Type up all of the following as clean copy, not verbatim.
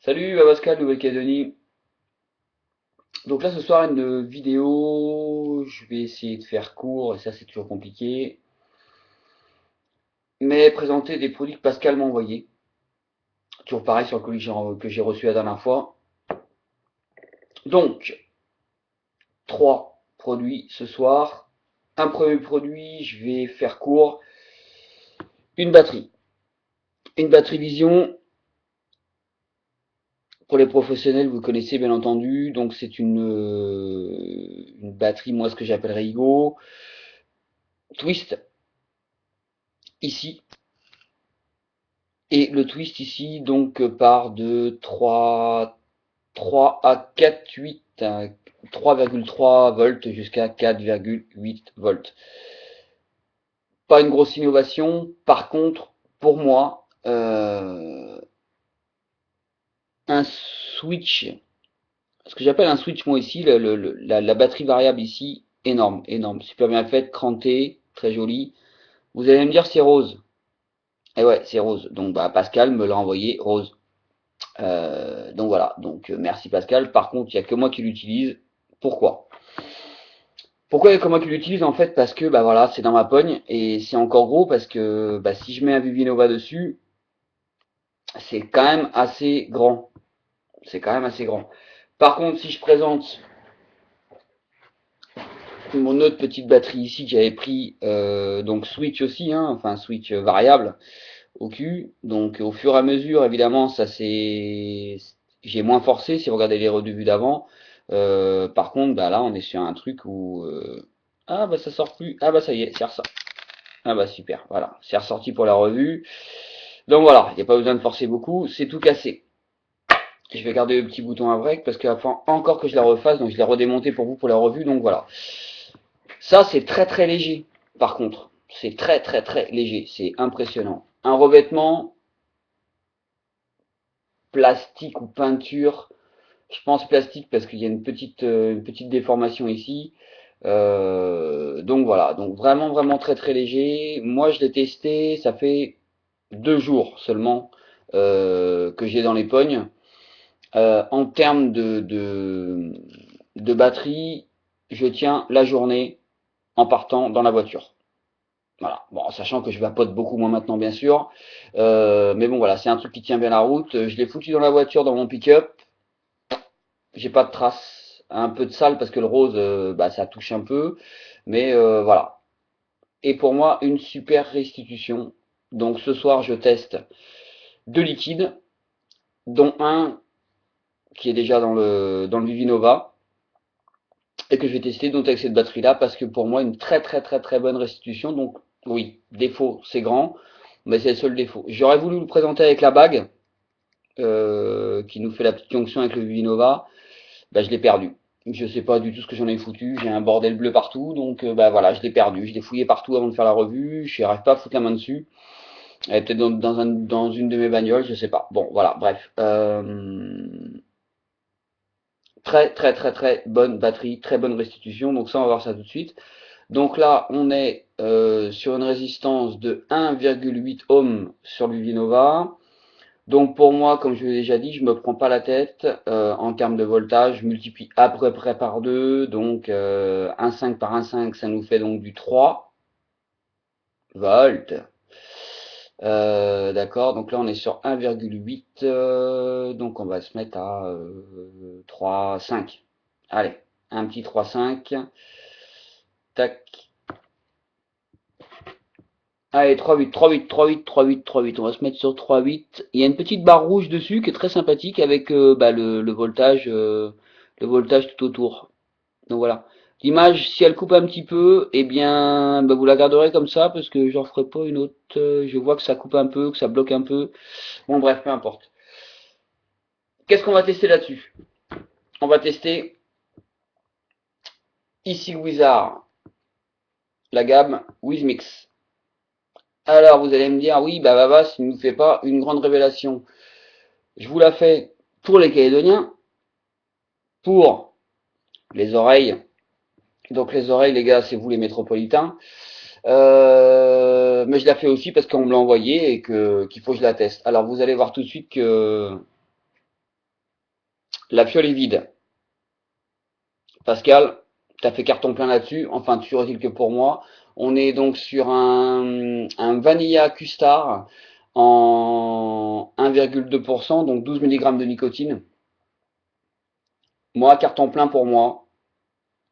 Salut Pascal, Nouvelle-Calédonie. Donc là ce soir une vidéo, je vais essayer de faire court et ça c'est toujours compliqué, mais présenter des produits que Pascal m'a envoyés. Toujours pareil sur le colis que j'ai reçu la dernière fois. Donc, trois produits ce soir. Un premier produit, je vais faire court, une batterie. Une batterie Vision, pour les professionnels, vous connaissez bien entendu, donc c'est une batterie, moi ce que j'appellerais Igo, twist ici. Et le twist ici, donc, part de 3 à 4,8, 3,3 volts jusqu'à 4,8 volts. Pas une grosse innovation. Par contre, pour moi, un switch, ce que j'appelle un switch, moi ici, la batterie variable ici, énorme, énorme. Super bien faite, crantée, très jolie. Vous allez me dire c'est rose. Et ouais, c'est rose. Donc bah, Pascal me l'a envoyé rose. Donc voilà, donc merci Pascal. Par contre, il n'y a que moi qui l'utilise. Pourquoi? Pourquoi il n'y a que moi qui l'utilise en fait? Parce que bah voilà, c'est dans ma pogne et c'est encore gros parce que bah, si je mets un Vivinova dessus, c'est quand même assez grand. C'est quand même assez grand. Par contre, si je présente mon autre petite batterie ici que j'avais pris, donc switch aussi, hein, enfin switch variable au cul. Donc au fur et à mesure, évidemment, ça c'est j'ai moins forcé si vous regardez les revues d'avant. Par contre, bah là, on est sur un truc où ah bah ça sort plus. Ah bah ça y est, c'est ressorti. Ah bah super, voilà, c'est ressorti pour la revue. Donc voilà, il n'y a pas besoin de forcer beaucoup, c'est tout cassé. Je vais garder le petit bouton à break parce qu'il va falloir encore que je la refasse, donc je l'ai redémonté pour vous pour la revue, donc voilà. Ça c'est très très léger, par contre. C'est très très très léger, c'est impressionnant. Un revêtement, plastique ou peinture, je pense plastique parce qu'il y a une petite déformation ici. Donc voilà, donc vraiment vraiment très très léger. Moi je l'ai testé, ça fait 2 jours seulement que j'ai dans les pognes. En termes de batterie, je tiens la journée en partant dans la voiture. Voilà. Bon, sachant que je vapote beaucoup moins maintenant, bien sûr. Mais bon, voilà, c'est un truc qui tient bien la route. Je l'ai foutu dans la voiture, dans mon pick-up. J'ai pas de traces, un peu de sale parce que le rose, bah, ça touche un peu. Mais voilà. Et pour moi, une super restitution. Donc ce soir, je teste deux liquides, dont un qui est déjà dans le Vivinova et que je vais tester donc avec cette batterie là parce que pour moi une très très très très bonne restitution. Donc oui, défaut c'est grand, mais c'est le seul défaut. J'aurais voulu le présenter avec la bague qui nous fait la petite jonction avec le Vivinova. Bah, je l'ai perdu. Je sais pas du tout ce que j'en ai foutu, j'ai un bordel bleu partout, donc bah voilà, je l'ai perdu, je l'ai fouillé partout avant de faire la revue, je n'arrive pas à foutre la main dessus. Elle est peut-être dans une de mes bagnoles, je sais pas. Bon, voilà, bref. Très très très très bonne batterie, très bonne restitution, donc ça on va voir ça tout de suite. Donc là on est sur une résistance de 1,8 ohms sur l'Uvinova. Donc pour moi, comme je l'ai déjà dit, je me prends pas la tête en termes de voltage, je multiplie à peu près par 2, donc 1,5 par 1,5, ça nous fait donc du 3 volts. D'accord, donc là on est sur 1,8, donc on va se mettre à 3,5. Allez, un petit 3,5. Tac. Allez, 3,8, 3,8, 3,8, 3,8, 3,8. On va se mettre sur 3,8. Il y a une petite barre rouge dessus qui est très sympathique avec bah, le voltage tout autour. Donc voilà. L'image, si elle coupe un petit peu, eh bien, bah, vous la garderez comme ça parce que j'en ferai pas une autre. Je vois que ça coupe un peu, que ça bloque un peu. Bon, bref, peu importe. Qu'est-ce qu'on va tester là-dessus? On va tester ici Wizard, la gamme Wizmix. Alors, vous allez me dire, oui, bah, Vavas, il ne nous fait pas une grande révélation. Je vous la fais pour les Calédoniens, pour les oreilles. Donc, les oreilles, les gars, c'est vous les métropolitains. Mais je la fais aussi parce qu'on me l'a envoyé et qu'il faut que je la teste. Alors, vous allez voir tout de suite que La fiole est vide. Pascal, tu as fait carton plein là-dessus, enfin toujours est-il que pour moi. On est donc sur un Vanilla Custard en 1,2%, donc 12 mg de nicotine. Moi, carton plein pour moi.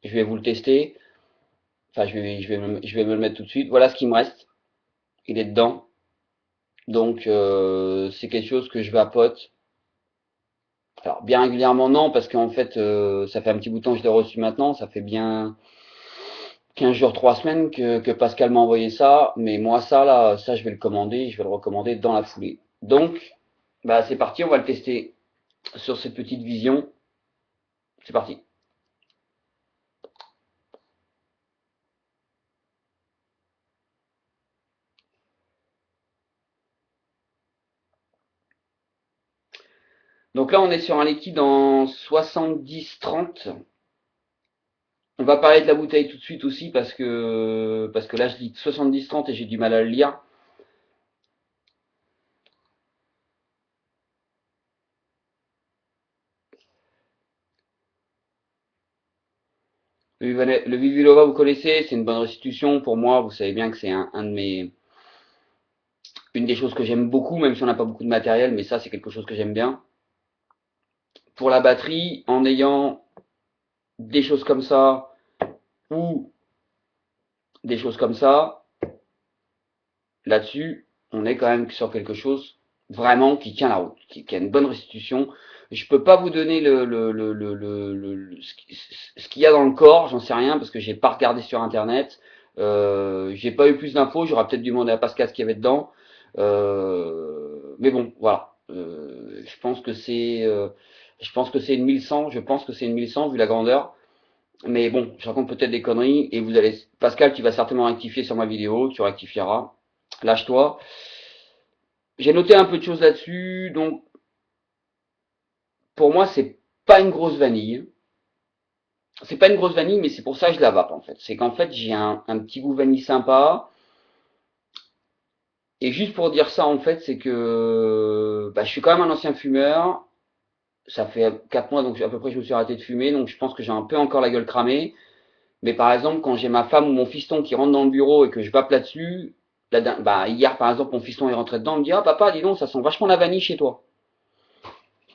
Je vais vous le tester. Enfin, je vais me le mettre tout de suite. Voilà ce qui me reste. Il est dedans. Donc, c'est quelque chose que je vapote. Alors, bien régulièrement, non, parce qu'en fait, ça fait un petit bout de temps que je l'ai reçu maintenant. Ça fait bien 15 jours, 3 semaines que Pascal m'a envoyé ça. Mais moi, ça, là, ça, je vais le commander. Je vais le recommander dans la foulée. Donc, bah, c'est parti. On va le tester sur cette petite vision. C'est parti. Donc là, on est sur un liquide en 70-30. On va parler de la bouteille tout de suite aussi parce que là, je lis 70-30 et j'ai du mal à le lire. Le Vivulova, vous connaissez, c'est une bonne restitution. Pour moi, vous savez bien que c'est une des choses que j'aime beaucoup, même si on n'a pas beaucoup de matériel, mais ça, c'est quelque chose que j'aime bien. Pour la batterie, en ayant des choses comme ça ou des choses comme ça, là-dessus, on est quand même sur quelque chose vraiment qui tient la route, qui a une bonne restitution. Je peux pas vous donner ce qu'il y a dans le corps, j'en sais rien parce que j'ai pas regardé sur internet. J'ai pas eu plus d'infos, j'aurais peut-être dû demander à Pascal ce qu'il y avait dedans. Mais bon, voilà. Je pense que c'est une 1100, je pense que c'est une 1100 vu la grandeur. Mais bon, je raconte peut-être des conneries et vous allez, Pascal, tu vas certainement rectifier sur ma vidéo, tu rectifieras. Lâche-toi. J'ai noté un peu de choses là-dessus, donc pour moi, c'est pas une grosse vanille. C'est pas une grosse vanille, mais c'est pour ça que je la vape en fait. C'est qu'en fait, j'ai un petit goût vanille sympa. Et juste pour dire ça, en fait, c'est que bah, je suis quand même un ancien fumeur. Ça fait 4 mois, donc à peu près, je me suis arrêté de fumer. Donc je pense que j'ai un peu encore la gueule cramée. Mais par exemple, quand j'ai ma femme ou mon fiston qui rentre dans le bureau et que je vape là-dessus, bah, hier par exemple, mon fiston est rentré dedans, il me dit: ah papa, dis donc, ça sent vachement la vanille chez toi.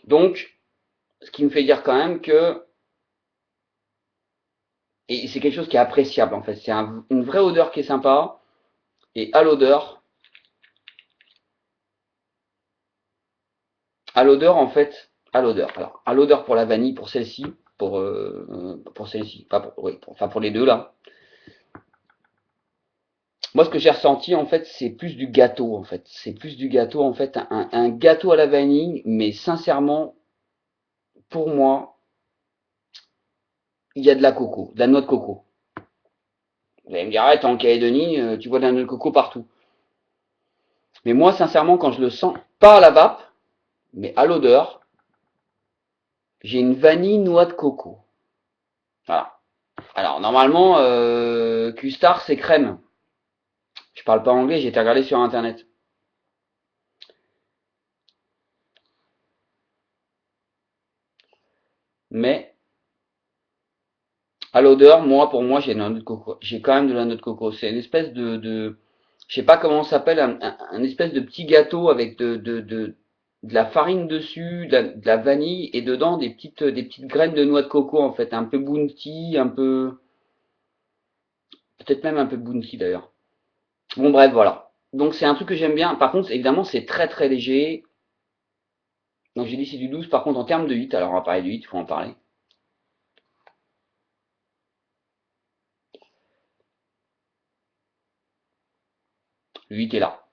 Donc, ce qui me fait dire quand même que, et c'est quelque chose qui est appréciable en fait, c'est une vraie odeur qui est sympa, et à l'odeur en fait, à l'odeur, alors à l'odeur pour la vanille, pour celle-ci, pas pour, oui, enfin pour les deux là. Moi, ce que j'ai ressenti en fait, c'est plus du gâteau en fait, c'est plus du gâteau en fait, un gâteau à la vanille, mais sincèrement, pour moi, il y a de la coco, de la noix de coco. Vous allez me dire: arrête, en Calédonie, tu vois de la noix de coco partout. Mais moi, sincèrement, quand je le sens, pas à la vape, mais à l'odeur, j'ai une vanille noix de coco. Voilà. Alors, normalement, Custard, c'est crème. Je parle pas anglais, j'ai été regarder sur internet. Mais, à l'odeur, moi, pour moi, j'ai de la noix de coco. J'ai quand même de la noix de coco. C'est une espèce je sais pas comment ça s'appelle, un espèce de petit gâteau avec de la farine dessus, de la vanille et dedans des petites graines de noix de coco en fait, un peu bounty, un peu, peut-être même un peu bounty d'ailleurs. Bon bref, voilà. Donc c'est un truc que j'aime bien. Par contre, évidemment, c'est très très léger. Donc j'ai dit c'est du 12. Par contre, en termes de 8, alors on va parler du 8, il faut en parler. Le 8 est là.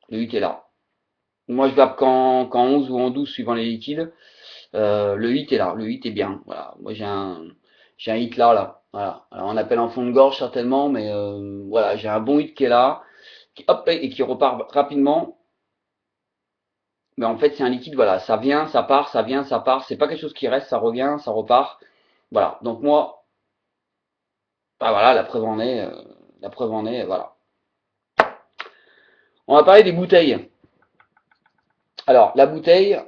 Le 8 est là. Moi, je vape qu'en 11 ou en 12 suivant les liquides. Le 8 est là. Le 8 est bien. Voilà. Moi, j'ai un hit là, là. Voilà. Alors, on appelle en fond de gorge certainement, mais voilà, j'ai un bon hit qui est là, qui, hop, et qui repart rapidement. Mais en fait, c'est un liquide, voilà, ça vient, ça part, ça vient, ça part. C'est pas quelque chose qui reste, ça revient, ça repart. Voilà. Donc moi, bah voilà, la preuve en est, voilà. On va parler des bouteilles. Alors, la bouteille,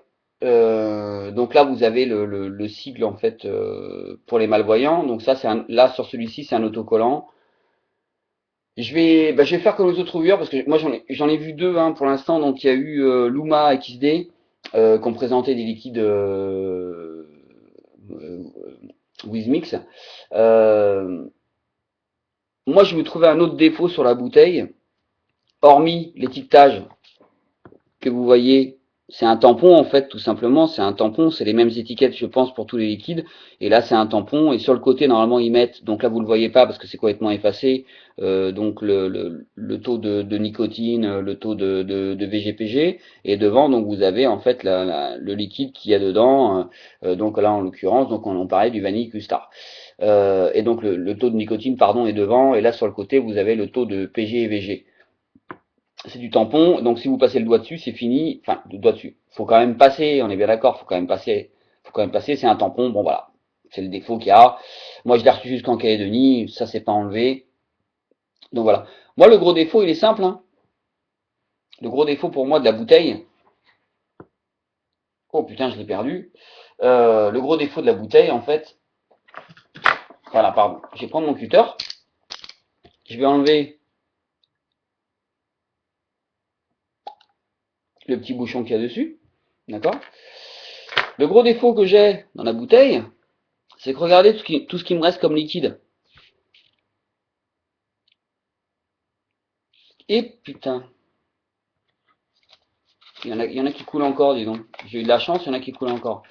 Donc là, vous avez le sigle en fait pour les malvoyants. Donc ça, là sur celui-ci, c'est un autocollant. Je vais faire comme les autres viewers parce que moi j'en ai vu deux hein, pour l'instant. Donc il y a eu Luma et XD qui ont présenté des liquides euh, Wizmix. Euh, Moi, je vais trouver un autre défaut sur la bouteille, hormis l'étiquetage que vous voyez, c'est un tampon en fait, tout simplement, c'est un tampon, c'est les mêmes étiquettes je pense pour tous les liquides, et là c'est un tampon, et sur le côté normalement ils mettent, donc là vous le voyez pas parce que c'est complètement effacé, donc le taux de nicotine, le taux de VGPG, et devant donc vous avez en fait le liquide qu'il y a dedans, donc là en l'occurrence, donc on parlait du vanille Custar. Et donc le taux de nicotine pardon est devant, et là sur le côté vous avez le taux de PG et VG. C'est du tampon, donc si vous passez le doigt dessus, c'est fini. Enfin, le doigt dessus. Faut quand même passer, on est bien d'accord, faut quand même passer. Faut quand même passer, c'est un tampon, bon voilà. C'est le défaut qu'il y a. Moi, je l'ai reçu jusqu'en Calédonie, ça c'est pas enlevé. Donc voilà. Moi, le gros défaut, il est simple. Hein. Le gros défaut pour moi de la bouteille. Oh putain, je l'ai perdu. Le gros défaut de la bouteille, en fait. Voilà, pardon. Je vais prendre mon cutter. Je vais enlever le petit bouchon qu'il y a dessus. D'accord. Le gros défaut que j'ai dans la bouteille, c'est que regardez tout ce qui me reste comme liquide. Et putain, il y en a qui coulent encore, dis donc. J'ai eu de la chance, il y en a qui coulent encore.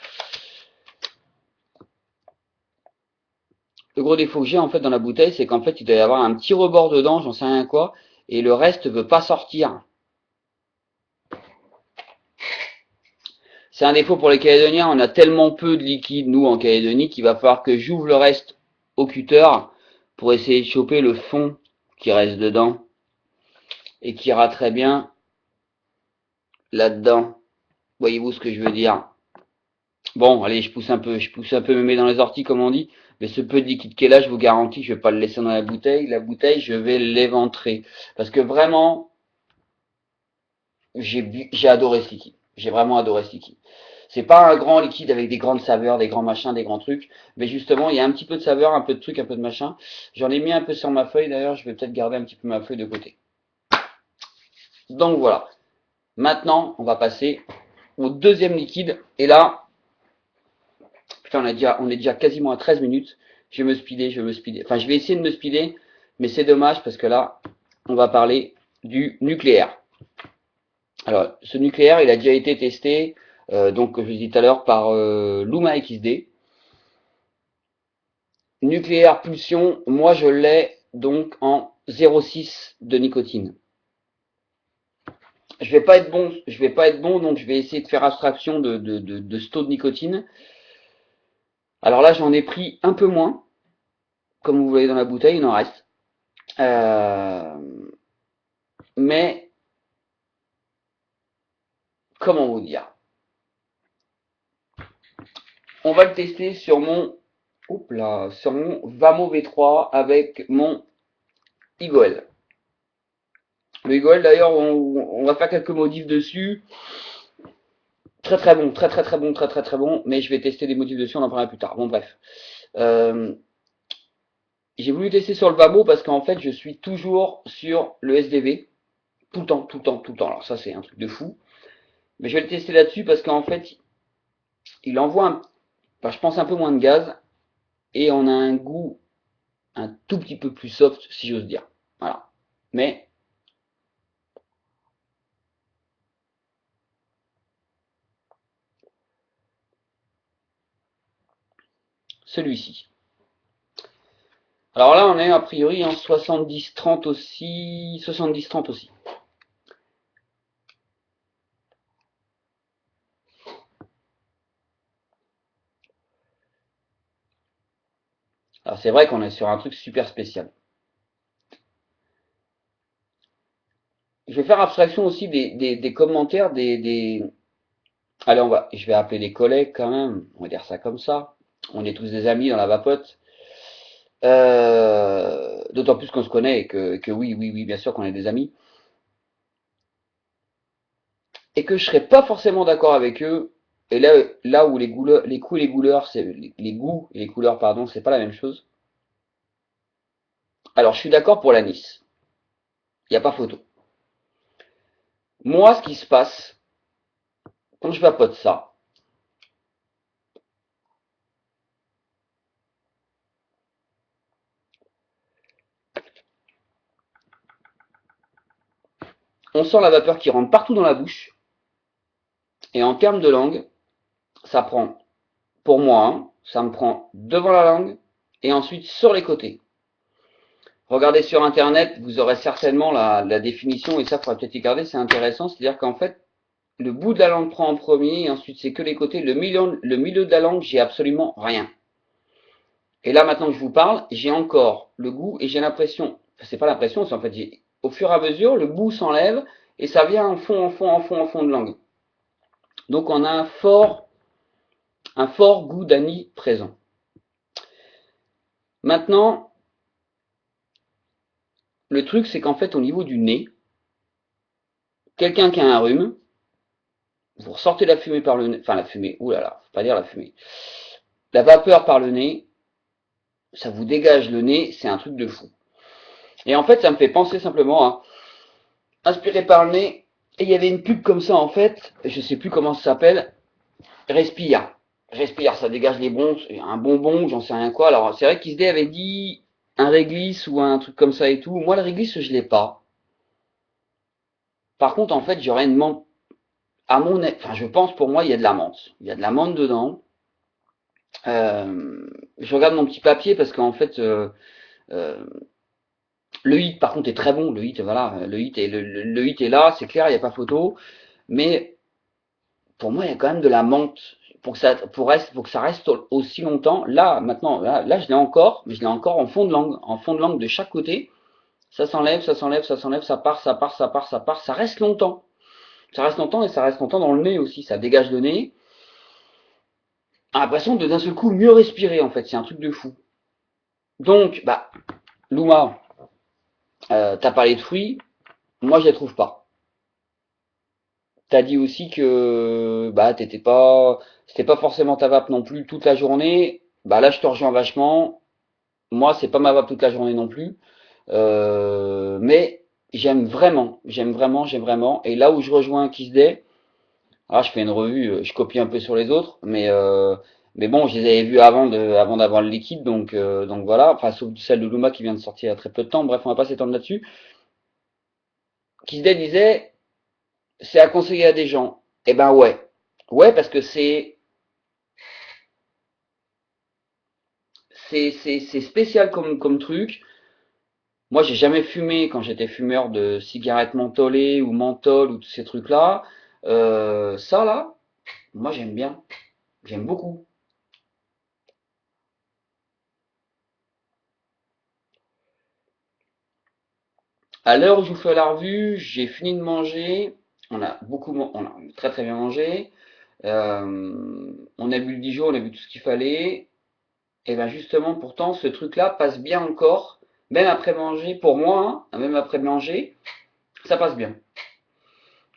Le gros défaut que j'ai en fait dans la bouteille, c'est qu'en fait il doit y avoir un petit rebord dedans, j'en sais rien quoi, et le reste veut pas sortir. C'est un défaut pour les Calédoniens, on a tellement peu de liquide nous en Calédonie qu'il va falloir que j'ouvre le reste au cutter pour essayer de choper le fond qui reste dedans et qui ira très bien là-dedans. Voyez-vous ce que je veux dire? Bon, allez, je pousse un peu mes dans les orties, comme on dit. Mais ce peu de liquide qui est là, je vous garantis, je vais pas le laisser dans la bouteille. La bouteille, je vais l'éventrer. Parce que vraiment, j'ai adoré ce liquide. J'ai vraiment adoré ce liquide. C'est pas un grand liquide avec des grandes saveurs, des grands machins, des grands trucs. Mais justement, il y a un petit peu de saveur, un peu de trucs, un peu de machin. J'en ai mis un peu sur ma feuille, d'ailleurs, je vais peut-être garder un petit peu ma feuille de côté. Donc voilà. Maintenant, on va passer au deuxième liquide. Et là, putain, on est déjà quasiment à 13 minutes. Je vais me speeder, je vais me speeder. Enfin, je vais essayer de me speeder, mais c'est dommage parce que là, on va parler du nucléaire. Alors, ce nucléaire, il a déjà été testé, donc, comme je l'ai dit tout à l'heure, par Luma XD. Nucléaire pulsion, moi je l'ai donc en 0,6 de nicotine. Je vais pas être bon, donc je vais essayer de faire abstraction de ce taux de nicotine. Alors là, j'en ai pris un peu moins, comme vous voyez dans la bouteille, il en reste. Euh, mais comment vous dire? On va le tester sur sur mon Vamo V3 avec mon Eagle. Le Eagle d'ailleurs, on va faire quelques modifs dessus. Très très bon, très très très bon, très très très bon. Mais je vais tester des modifs dessus, on en parlera plus tard. Bon bref. Euh, j'ai voulu tester sur le Vamo parce qu'en fait je suis toujours sur le SDV. Tout le temps, tout le temps, tout le temps. Alors ça c'est un truc de fou. Mais je vais le tester là-dessus parce qu'en fait il envoie enfin, je pense un peu moins de gaz et on a un goût un tout petit peu plus soft, si j'ose dire. Voilà. Mais celui-ci. Alors là, on est a priori en 70-30 aussi. 70-30 aussi. Alors c'est vrai qu'on est sur un truc super spécial. Je vais faire abstraction aussi des commentaires allez, je vais appeler des collègues quand même. On va dire ça comme ça. On est tous des amis dans la vapote. D'autant plus qu'on se connaît et que oui, oui, oui, bien sûr qu'on est des amis. Et que je serais pas forcément d'accord avec eux Et là où les goûts et les couleurs, les goûts et les couleurs, pardon, c'est pas la même chose. Alors, je suis d'accord pour l'anis. Il n'y a pas photo. Moi, ce qui se passe, quand je vapote ça, on sent la vapeur qui rentre partout dans la bouche. Et en termes de langue, ça prend, pour moi, hein, ça me prend devant la langue et ensuite sur les côtés. Regardez sur internet, vous aurez certainement la définition, et ça, il faudra peut-être y regarder, c'est intéressant. C'est-à-dire qu'en fait, le bout de la langue prend en premier, et ensuite c'est que les côtés. Le milieu de la langue, j'ai absolument rien. Et là, maintenant que je vous parle, j'ai encore le goût et j'ai l'impression, enfin, c'est pas l'impression, c'est en fait, au fur et à mesure, le goût s'enlève et ça vient en fond, en fond, en fond, en fond de langue. Donc on a un fort goût d'anis présent. Maintenant, le truc, c'est qu'en fait, au niveau du nez, quelqu'un qui a un rhume, vous ressortez la fumée par le nez, enfin la fumée, oulala, faut pas dire la fumée, la vapeur par le nez, ça vous dégage le nez, c'est un truc de fou. Et en fait, ça me fait penser simplement à inspirer par le nez, et il y avait une pub comme ça en fait, je sais plus comment ça s'appelle, respire. Respire, ça dégage les bons, un bonbon, j'en sais rien quoi. Alors, c'est vrai qu'Isdé avait dit un réglisse ou un truc comme ça et tout. Moi, le réglisse, je l'ai pas. Par contre, en fait, j'aurais une menthe, enfin, je pense pour moi, il y a de la menthe. Il y a de la menthe dedans. Je regarde mon petit papier parce qu'en fait, euh, le hit, par contre, est très bon. Le hit, voilà, le hit est là, c'est clair, il n'y a pas photo. Mais pour moi, il y a quand même de la menthe. Pour que ça reste aussi longtemps. Là, maintenant, là, je l'ai encore, mais je l'ai encore en fond de langue de chaque côté. Ça s'enlève, ça s'enlève, ça s'enlève, ça part, ça part, ça part, ça part. Ça reste longtemps. Ça reste longtemps et ça reste longtemps dans le nez aussi. Ça dégage le nez. On a l'impression de d'un seul coup mieux respirer en fait. C'est un truc de fou. Donc, bah, Louma, t'as parlé de fruits. Moi, je les trouve pas. T'as dit aussi que bah c'était pas forcément ta vape non plus toute la journée. Bah là, je te rejoins vachement. Moi, c'est pas ma vape toute la journée non plus. Mais j'aime vraiment, j'aime vraiment. Et là où je rejoins Kiss Day, alors je fais une revue, je copie un peu sur les autres, mais bon, je les avais vus avant d'avoir le liquide, donc voilà. Enfin, sauf celle de Luma qui vient de sortir il y a très peu de temps. Bref, on va pas s'étendre là-dessus. Kiss Day disait, c'est à conseiller à des gens. Eh ben ouais, ouais, parce que c'est spécial comme truc. Moi, j'ai jamais fumé quand j'étais fumeur de cigarettes mentholées ou menthol ou tous ces trucs-là. Ça là, moi j'aime bien, j'aime beaucoup. À l'heure où je vous fais la revue, j'ai fini de manger. On a très très bien mangé. On a bu le Dijon, on a bu tout ce qu'il fallait. Et ben justement, pourtant, ce truc-là passe bien encore, même après manger. Pour moi, hein, même après manger, ça passe bien.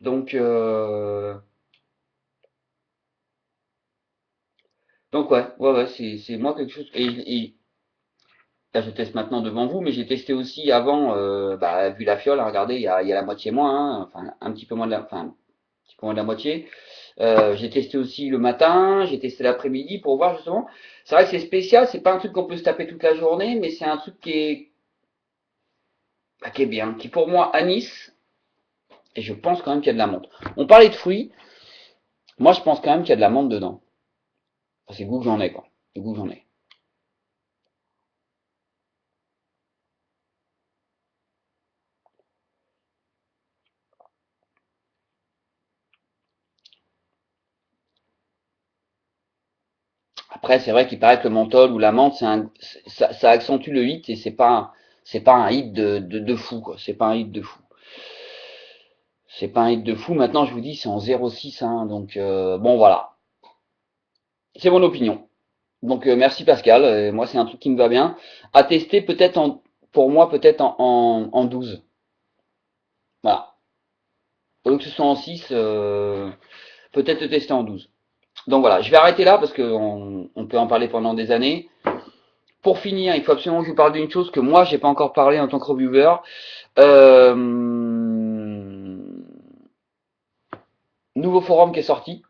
Donc, euh, donc ouais, c'est moi quelque chose. Et là, je teste maintenant devant vous, mais j'ai testé aussi avant, bah, vu la fiole, hein, regardez, il y a la moitié moins, hein, enfin un petit peu moins de la, enfin, un petit peu moins de la moitié. J'ai testé aussi le matin, j'ai testé l'après-midi pour voir justement. C'est vrai que c'est spécial, c'est pas un truc qu'on peut se taper toute la journée, mais c'est un truc qui est bien, qui pour moi anis, et je pense quand même qu'il y a de la menthe. On parlait de fruits, moi je pense quand même qu'il y a de la menthe dedans. Enfin, c'est le goût que j'en ai, quoi. Le goût que j'en ai. Après, c'est vrai qu'il paraît que le menthol ou la menthe, ça accentue le hit et c'est pas un hit de fou, quoi. C'est pas un hit de fou. C'est pas un hit de fou. Maintenant, je vous dis, c'est en 0,6, hein, donc bon, voilà. C'est mon opinion. Donc merci Pascal. Moi, c'est un truc qui me va bien. À tester peut-être pour moi, peut-être en 12. Voilà. Au lieu que ce soit en 6, peut-être le tester en 12. Donc voilà, je vais arrêter là parce qu'on peut en parler pendant des années. Pour finir, il faut absolument que je vous parle d'une chose que moi, j'ai pas encore parlé en tant que reviewer. Euh, Nouveau forum qui est sorti.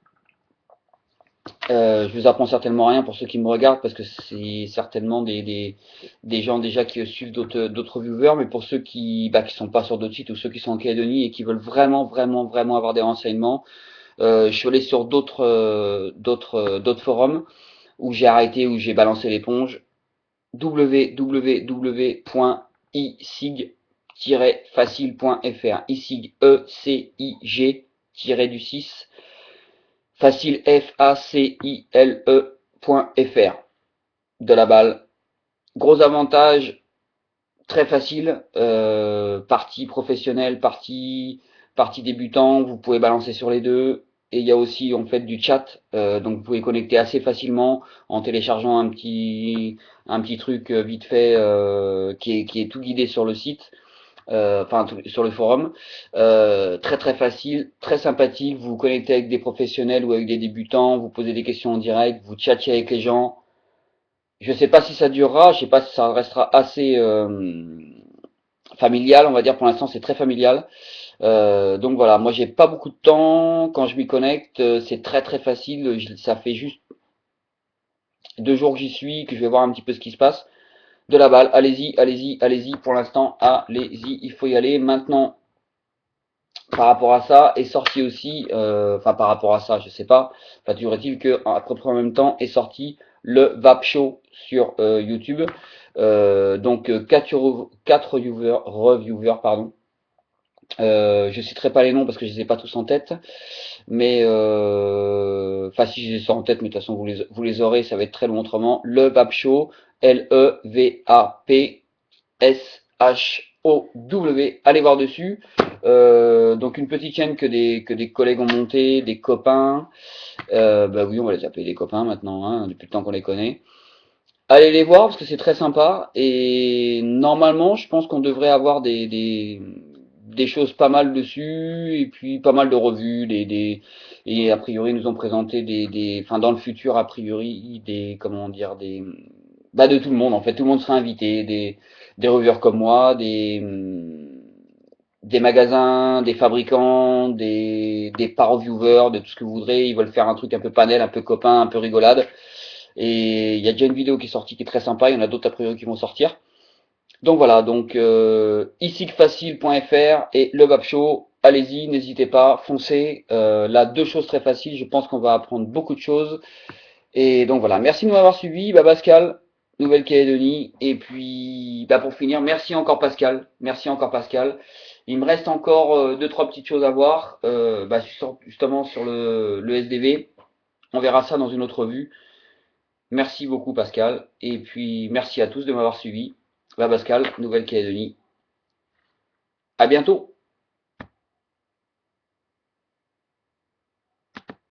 Je vous apprends certainement rien pour ceux qui me regardent parce que c'est certainement des gens déjà qui suivent d'autres viewers, mais pour ceux qui sont pas sur d'autres sites ou ceux qui sont en Calédonie et qui veulent vraiment avoir des renseignements, je suis allé sur d'autres forums où j'ai arrêté, où j'ai balancé l'éponge. www.icig-facile.fr, icig, E-C-I-G-du-6 facile F-A-C-I-L-E.fr de la balle. Gros avantage, très facile, partie professionnelle, partie débutant, vous pouvez balancer sur les deux. Et il y a aussi en fait du chat, donc vous pouvez connecter assez facilement en téléchargeant un petit truc vite fait qui est tout guidé sur le site. Sur le forum. Très facile, très sympathique. Vous vous connectez avec des professionnels ou avec des débutants, vous posez des questions en direct, vous tchatchez avec les gens. Je sais pas si ça durera, je sais pas si ça restera assez familial, on va dire. Pour l'instant, c'est très familial. Donc voilà, moi j'ai pas beaucoup de temps quand je m'y connecte. C'est très facile. Ça fait juste 2 jours que j'y suis, que je vais voir un petit peu ce qui se passe. De la balle, allez-y. Pour l'instant, allez-y, il faut y aller. Maintenant, par rapport à ça est sorti aussi, par rapport à ça, je sais pas, toujours est-il que à peu près en même temps est sorti le Vap Show sur YouTube. Donc 4 reviewers, pardon. Je citerai pas les noms parce que je les ai pas tous en tête, mais si je les ai en tête, mais de toute façon vous les aurez, ça va être très long autrement. Le Vap Show, LEVAPSHOW, allez voir dessus. Donc une petite chaîne que des collègues ont monté, des copains. Bah oui, on va les appeler des copains maintenant, hein, depuis le temps qu'on les connaît. Allez les voir parce que c'est très sympa et normalement, je pense qu'on devrait avoir des choses pas mal dessus et puis pas mal de revues, et a priori ils nous ont présenté dans le futur a priori comment dire, de tout le monde en fait, tout le monde sera invité, des reviewers comme moi, des magasins, des fabricants, des par-reviewers, de tout ce que vous voudrez. Ils veulent faire un truc un peu panel, un peu copain, un peu rigolade. Et il y a déjà une vidéo qui est sortie qui est très sympa. Il y en a d'autres a priori qui vont sortir. Donc voilà, donc icigfacile.fr et le Vap Show. Allez-y, n'hésitez pas, foncez. Là, 2 choses très faciles. Je pense qu'on va apprendre beaucoup de choses. Et donc voilà, merci de m'avoir suivi. Bah Pascal, Nouvelle-Calédonie. Et puis, pour finir, merci encore Pascal. Merci encore Pascal. Il me reste encore 2, 3 petites choses à voir, justement sur le SDV. On verra ça dans une autre vue. Merci beaucoup Pascal. Et puis merci à tous de m'avoir suivi. Pascal, Nouvelle-Calédonie. À bientôt.